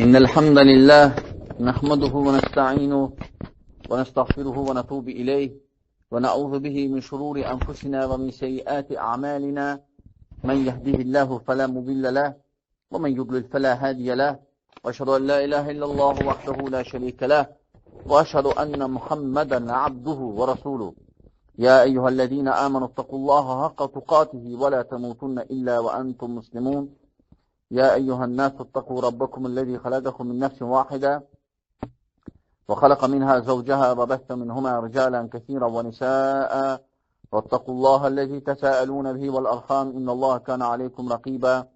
إن الحمد لله نحمده ونستعينه ونستغفره ونتوب إليه ونعوذ به من شرور أنفسنا ومن سيئات أعمالنا من يهده الله فلا مضل له ومن يضلل فلا هادي له وأشهد أن لا إله إلا الله وحده لا شريك له وأشهد أن محمدا عبده ورسوله يا أيها الذين آمنوا اتقوا الله حق تقاته ولا تموتن إلا وأنتم مسلمون يا أيها الناس اتقوا ربكم الذي خلقكم من نفس واحدة وخلق منها زوجها وبث منهما رجالا كثيرا ونساء واتقوا الله الذي تساءلون به والأرحام إن الله كان عليكم رقيبا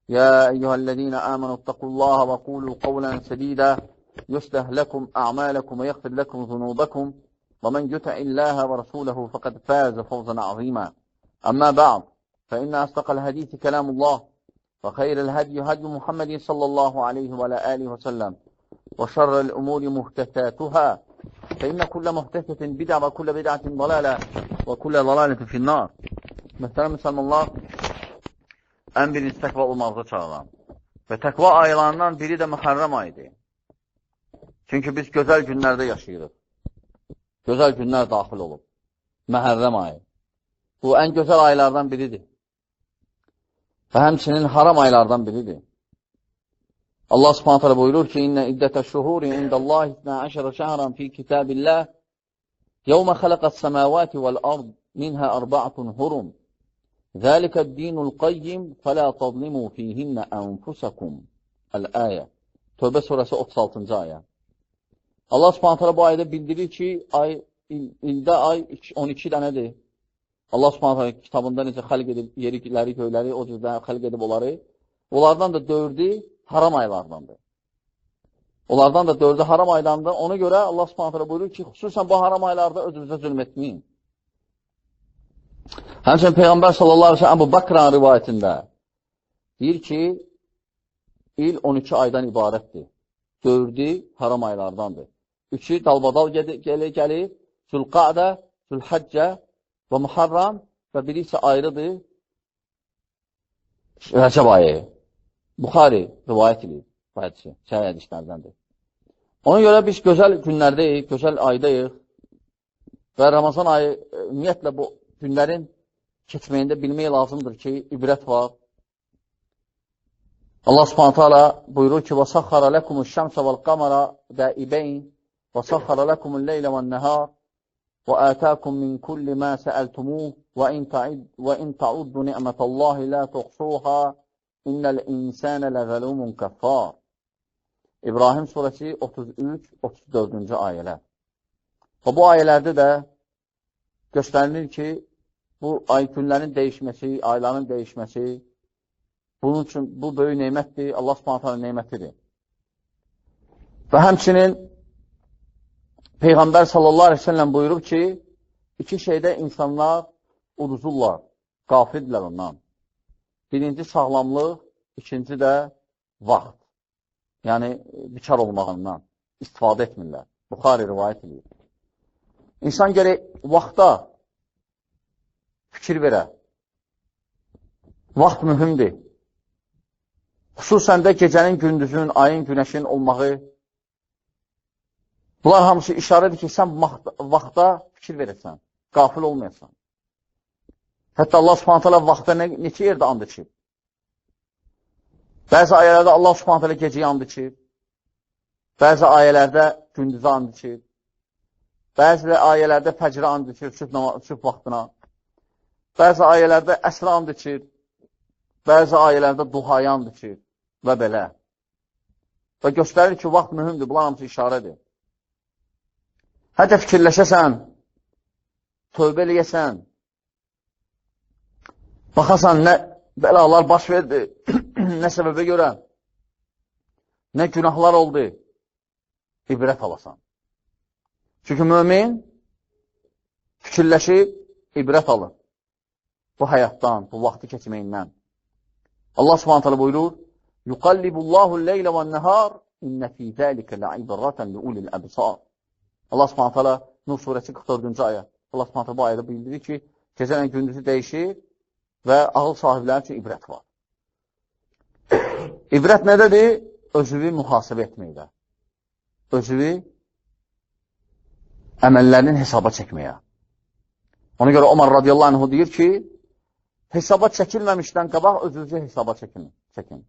يا أيها الذين آمنوا اتقوا الله وقولوا قولا سديدا يصلح لكم أعمالكم ويغفر لكم ذنوبكم ومن يطع الله ورسوله فقد فاز فوزا عظيما أما بعد فإن أصدق الحديث كلام الله وخير الهدي هدي محمد صلى الله عليه وعلى آله وسلم وشر الأمور محدثاتها فإن كل محدثة بدعة وكل بدعة ضلالة وكل ضلالة في النار. Mühtərəm müsəlmanlar, ən birinci təqva olmağıza çağıran və təqva aylarından biri də Muharrem ayıdır. Çünki biz gözəl günlərdə yaşayırıq. Gözəl günlər daxil olub. Muharrem ayı. Bu ən gözəl aylardan biridir. Və həmçinin haram aylardan biridir. Allah subhanahu teala buyurur ki, İnnə iddətə şuhuri indallahi 12 şəhran fi kitabillah yevmə xələqət səməvati vəl-ard minhə ərba'atun hurum zəlikəd dinul qayyim fələ tazlimu fihinnə ənfusakum Əl-əyə Tövbə surəsi 36-cı ayə. Allah subhanahu teala bu ayədə bildirir ki, ildə ay 12 dənədir. Allah subhanahu kitabında necə xəlq edib, yeriləri, göyləri, o cüzdən xəlq edib onları. Onlardan da 4'ü haram aylardandır. Onlardan da 4'ü haram aylardandır. Ona görə Allah subhanahu buyurur ki, xüsusən bu haram aylarda özünüzə zülm etməyin. Həmçinin Peyğəmbər sallallahu aleyhi ve sellem bu Bakran rivayətində deyir ki, il 12 aydan ibarətdir. 4'ü haram aylardandır. 3'ü dalbadal gəlir, Zülqa'də, Zülhəccə və Muharram və biri isə ayrıdır Rəcəb ayı. Buxari rivayət edir bu hədisi, səhih hədislərdəndir. Ona görə biz gözəl günlərdəyik, gözəl aydayıq və Ramazan ayı ümumiyyətlə bu günlərin keçməyində bilmək lazımdır ki, ibrət var. Allah subhanahu teala buyurur ki, وَسَخَّرَ لَكُمُ الشَّمْسَ وَالْقَمَرَ دَائِبَيْنِ وَسَخَّرَ لَكُمُ اللَّيْلَ وَالنَّهَارِ وَآتَاكُمْ مِنْ كُلِّ مَا سَأَلْتُمُوهُ وَإِنْ تَعُدُّوا نِعْمَةَ اللَّهِ لَا تُحْصُوهَا إِنَّ الْإِنسَانَ لَظَلُومٌ كَفَّارٌ İbrahim surəsi 33-34-cü ayələr. Və bu ayələrdə də göstərilir ki, bu ay günlərin dəyişməsi, ayların dəyişməsi, bunun üçün bu böyük neymətdir, Allah subhanahu neymətidir. Və həmçinin Peyğəmbər sallallahu aleyhi ve sellem buyurub ki, iki şeydə insanlar uduzurlar, qafildirlər ondan. Birinci sağlamlıq, ikinci də vaxt. Yəni, bikar olmağından istifadə etmirlər. Buxari rivayət edir. İnsan gərək vaxta fikir verə. Vaxt mühümdir. Xüsusən də gecənin, gündüzün, ayın, günəşin olmağı. Bunlar hamısı işarədir ki, sən vaxta fikir verəsən, qafil olmayasan. Hətta Allah subhanahu teala vaxta neçə yerdə and içib. Bəzi ayələrdə Allah subhanahu teala gecəyə and içib. Bəzi ayələrdə gündüzə and içib. Bəzi ayələrdə fəcrə and içib, sübh vaxtına. Bəzi ayələrdə əsrə and içib. Bəzi ayələrdə duhaya and içib və belə. Və göstərir ki, vaxt mühümdür, bunlar hamısı işarədir. Hətta fikirləşəsən, tövbə eləyəsən, baxasan, nə bəlalar baş verdi, nə səbəbə görə, nə günahlar oldu, ibrət alasan. Çünki mümin fikirləşib, ibrət alır. Bu həyatdan, bu vaxtı keçməyindən. Allah subhanahu teala buyurur, يُقَلِّبُ اللّٰهُ اللَّيْلَ وَالنَّهَارِ اِنَّ فِي ذَٰلِكَ لَعِبْرَةً لِعُولِ الْأَبْصَارِ Allah subhanahu teala Nur surəsi 44-cü ayə. Allah subhanahu teala bu ayədə bildirir ki, gecələ gündüzü dəyişir və ağıl sahibləri üçün ibrət var. İbrət nədədir? özüvi mühasibə etməkdə, özüvi əməllərinin hesaba çəkməyə. Ona görə Ömər radiyallahu anhu deyir ki, hesaba çəkilməmişdən qabaq özünüzü hesaba çəkin.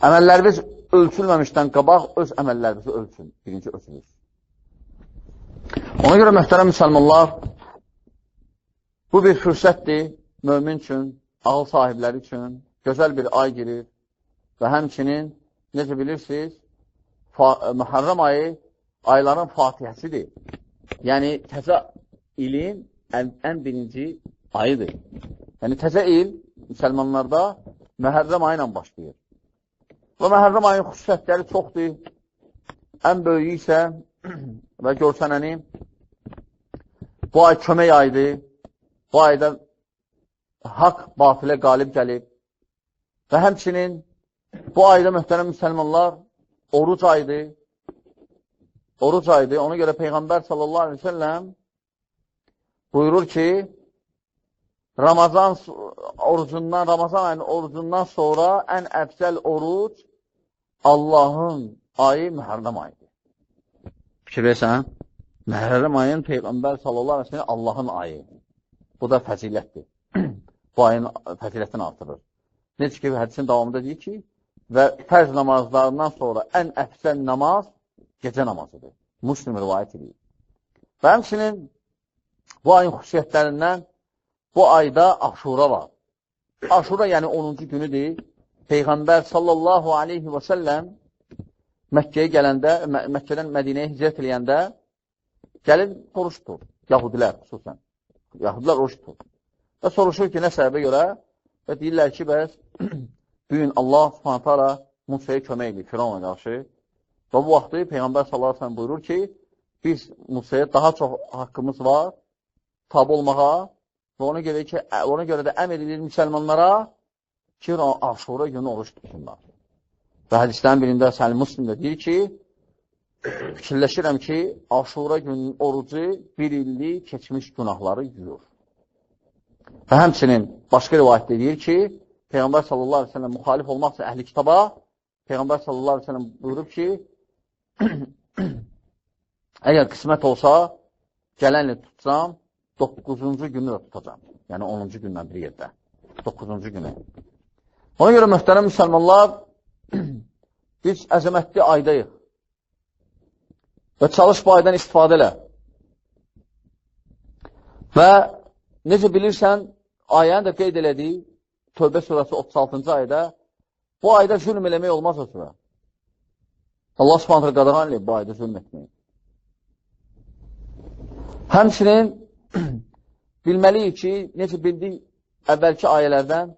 Əməlləriniz ölçülməmişdən qabaq öz əməllərinizi ölçün. Birinci özünüz. Ona görə möhtərəm müsəlmanlar, bu bir fürsətdir mömin üçün, ağıl sahibləri üçün, gözəl bir ay girir və həmçinin, necə bilirsiniz, Muharrem ayı ayların fatihəsidir. Yəni, təzə ilin ən birinci ayıdır. Yəni, təzə il müsəlmanlarda Muharrem ayı ilə başlayır. Və Muharrem ayının xüsusiyyətləri çoxdur. Ən böyüyü isə və görsənəni bu ay kömək ayıdır. Bu ayda haqq batilə qalib gəlib. Və həmçinin bu ayda möhtərəm müsəlmanlar oruc ayıdır. Oruc ayıdır. Ona görə Peyğəmbər sallallahu aleyhi ve sellem buyurur ki, Ramazan ayının orucundan sonra ən əfsəl oruc Allahın ayı Muharrem ayıdır. Fikir versən, Muharrem ayın Peyğəmbər sallallahu aleyhi ve sellem Allahın ayı. Bu da fəzilətdir. Bu ayın fəzilətini artırır. Necə ki, hədisin davamında deyir ki, və fərz namazlarından sonra ən əfsəl namaz gecə namazıdır. Müslim rivayət edir. Və həmçinin bu ayın xüsusiyyətlərindən bu ayda Aşura var. Aşura yəni 10-cu günüdür. Peyğəmbər sallallahu aleyhi və səlləm Məkkəyə gələndə, Məkkədən Mədinəyə hicrət eləyəndə gəlib oruç tutur. Yahudilər xüsusən. Yahudilər oruç tutur. Və soruşur ki, nə səbəbə görə? Və deyirlər ki, bəs bugün Allah subhanət hala Musaya kömək edir, Firavuna qarşı. Və bu vaxtı Peyğəmbər sallallahu aleyhi və səlləm buyurur ki, biz Musaya daha çox haqqımız var, tabi olmağa və ona görə də əmr edilir müsəlmanlara ki, Aşura günü oruç tutsunlar. Və hədislərin birində Səhih Müslimdə deyir ki, fikirləşirəm ki, Aşura günün orucu bir illik keçmiş günahları yuyur. Və həmçinin başqa rivayətdə deyir ki, Peyğəmbər sallallahu aleyhi ve sellem müxalif olmaqsa əhli kitaba, Peyğəmbər sallallahu aleyhi ve sellem buyurub ki, əgər qismət olsa, gələn il tutacam, 9-cu günü də tutacam. Yəni 10-cu gündən bir yerdə. 9-cu günü. Ona görə möhtərəm müsəlmanlar, biz əzəmətli aydayıq. Və çalış bu aydan istifadə elə. Və necə bilirsən, ayəni də qeyd elədik, Tövbə surəsi 36-cı ayda, bu ayda zülm eləmək olmaz o surə. Allah subhanətlə qadağan eləyib bu ayda zülm etməyi. Həmçinin bilməliyik ki, necə bildik əvvəlki ayələrdən,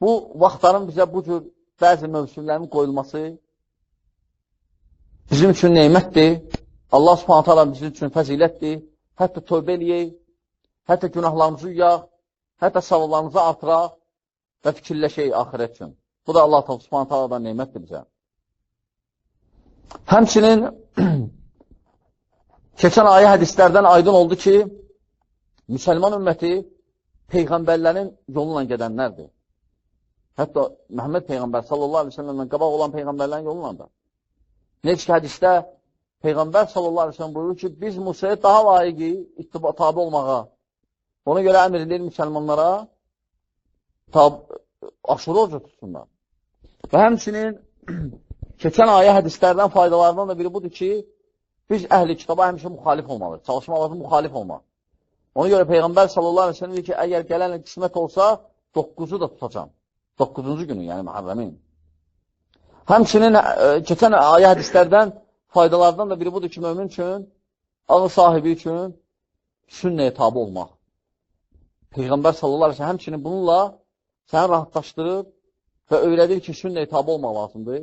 bu vaxtların bizə bu cür bəzi mövsümlərin qoyulması bizim üçün neymətdir. Allah subhanət hala bizim üçün fəzilətdir. Hətta tövbə eləyək, hətta günahlarımızı uyaq, hətta savablarımızı artıraq və fikirləşək axirət üçün. Bu da Allah subhanət haladan neymətdir bizə. Həmçinin keçən ayə hədislərdən aydın oldu ki, müsəlman ümməti Peyğəmbərlərin yoluna gedənlərdir. Hətta Məhəmməd Peyğəmbər sallallahu aleyhi ve sellemdən qabaq olan Peyğəmbərlərin yoluna da. Necə ki, hədisdə Peyğəmbər sallallahu aleyhi ve sellem buyurur ki, biz Musaya daha layiqi tabi olmağa, ona görə əmr edir müsəlmanlara aşırı orucu tutsunlar. Və həmçinin keçən ayə hədislərdən faydalarından da biri budur ki, biz əhli kitaba həmişə müxalif olmalıyıq, çalışma lazım müxalif olmaq. Ona görə Peyğəmbər sallallahu aleyhi ve sellem deyir ki, əgər gələn qismət olsa, 9-u da tutacam. 9-cu günü, yəni Muharremin. Həmçinin keçən ayə hədislərdən faydalardan da biri budur ki, mömin üçün, ağıl sahibi üçün sünnəyə tabi olmaq. Peyğəmbər sallallahu aleyhi ve sellem həmçinin bununla səni rahatlaşdırır və öyrədir ki, sünnəyə tabi olmaq lazımdır.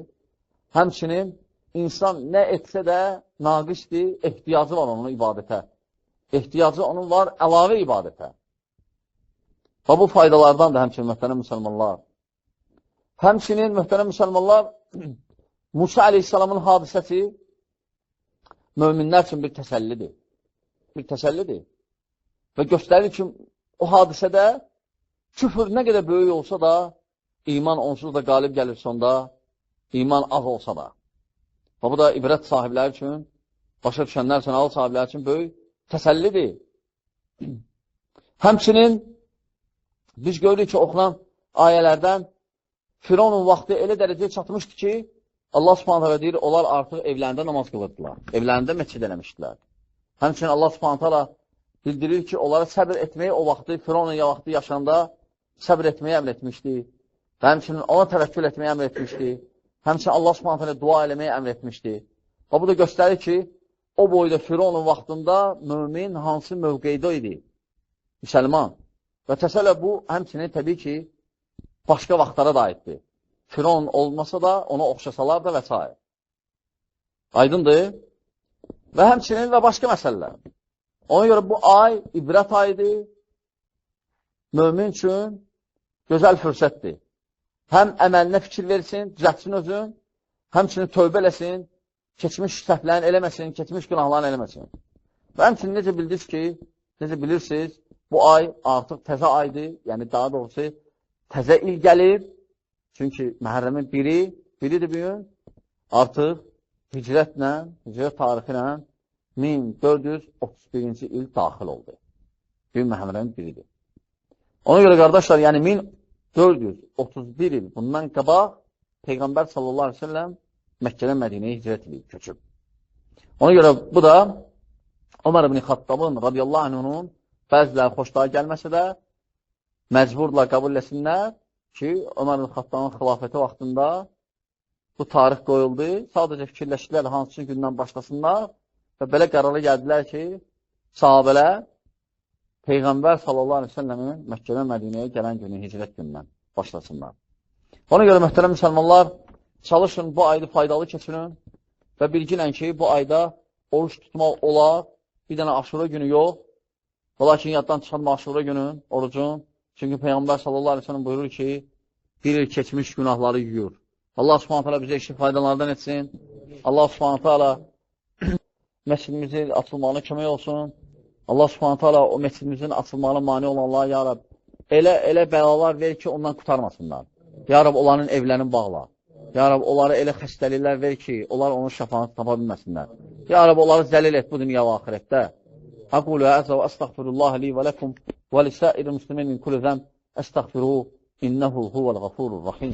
Həmçinin insan nə etsə də naqisdir, ehtiyacı var onun ibadətə. Ehtiyacı onun var əlavə ibadətə. Və bu faydalardan da həmçinin möhtərəm müsəlmanlar. Həmçinin möhtərəm müsəlmanlar, Musa aleyhissalamın hadisəsi möminlər üçün bir təsəllidir. Bir təsəllidir. Və göstərir ki, o hadisədə küfür nə qədər böyük olsa da, iman onsuz da qalib gəlir sonda, iman az olsa da. Və bu da ibrət sahibləri üçün, başa düşənlər üçün, ağıl sahibləri üçün böyük təsəllidir. Həmçinin biz görürük ki, oxunan ayələrdən Fironun vaxtı elə dərəcəyə çatmışdı ki, Allah subhanətə deyir, onlar artıq evlərində namaz qılırdılar, evlərində məscid eləmişdilər. Həmçinin Allah subhanətə bildirir ki, onlara səbir etməyi o vaxtı, Fironun vaxtı yaşanda səbir etməyi əmr etmişdi. Və həmçinin ona təvəkkül etməyi əmr etmişdi. Həmçinin Allah subhanətə dua eləməyi əmr etmişdi. Və bu da göstərir ki, o boyda Fironun vaxtında mümin hansı mövqeydə idi? Müsəlman. Və təsəllə bu, həmçinin təbii ki, başqa vaxtlara da aiddir. Firon olmasa da, ona oxşasalar da və s. Aydındır. Və həmçinin və başqa məsələlər. Ona görə bu ay ibrət ayıdır. Mömin üçün gözəl fürsətdir. Həm əməlinə fikir versin, düzətsin özün, həmçinin tövbə eləsin, keçmiş səhvlərini eləməsin, keçmiş günahlarını eləməsin. Və həmçinin necə bildiniz ki, necə bilirsiniz, bu ay artıq təzə aydır, yəni daha doğrusu təzə il gəlir. Çünki Məhərrəmin biridir bu gün, artıq hicrətlə, hicrət tarixi ilə 1431-ci il daxil oldu. Bir Məhərrəmin biridir. Ona görə qardaşlar, yəni 1431 il bundan qabaq Peyğəmbər sallallahu aleyhi ve sellem Məkkədən Mədinəyə hicrət edib, köçüb. Ona görə bu da Ömər ibn Xattabın radiyallahu anhunun bəziləri xoşlara gəlməsə də məcburla qəbul etsinlər ki, Ömər ibn Xattabın xilafəti vaxtında bu tarix qoyuldu. Sadəcə fikirləşdilər hansı gündən başlasınlar və belə qərara gəldilər ki, sahabələr Peyğəmbər sallallahu aleyhi ve sellemin Məkkədən Mədinəyə gələn günü hicrət gündən başlasınlar. Ona görə möhtərəm müsəlmanlar, çalışın bu ayda faydalı keçirin və bilginən ki, bu ayda oruç tutmaq olar, bir dənə aşura günü yox, lakin yaddan çıxarma aşura günün, orucun. Çünki Peyğəmbər sallallahu aleyhi ve sellem buyurur ki, bir il keçmiş günahları yuyur. Allah subhanətə alə bizə işi faydalardan etsin. Allah subhanətə alə məscidimizin açılmağına kömək olsun. Allah subhanətə alə o məscidimizin açılmağına mani olanlar, ya Rab, elə bəlalar ver ki, ondan qutarmasınlar. Ya Rab, onların evlərini bağla. Ya Rab, onlara elə xəstəliklər ver ki, onlar onun şəfaını tapa bilməsinlər. Ya Rab, onları zəlil et bu dünya və axirətdə. Aqulu əzə və əstəğfirullah li və ləkum və lisəir müslimin min kulli zəm əstəğfiruhu innəhu huvəl ğafurur rahim.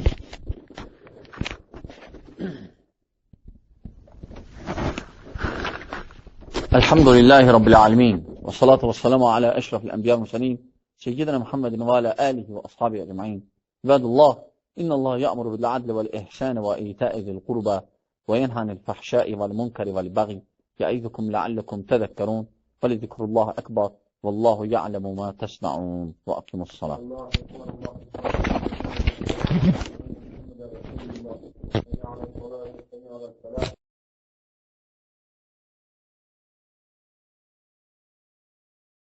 Elhamdülillahi Rabbil alemin və salatu və salamu alə əşrafil ənbiya müsəlin seyyidina Muhammedin və alə alihi və ashabi əcma'in. İbadullah, innallah ya'muru bil adli vel ihsani və ita'i zil qurba və yenhanil fahşai vel munkari vel baghi ya'izukum la'allakum tezekkerun. وَلِذِكْرُ اللّٰهِ أَكْبَرُ وَاللّٰهُ يَعْلَمُ مَا تَصْنَعُونَ وَأَقِيمُوا الصَّلَاةَ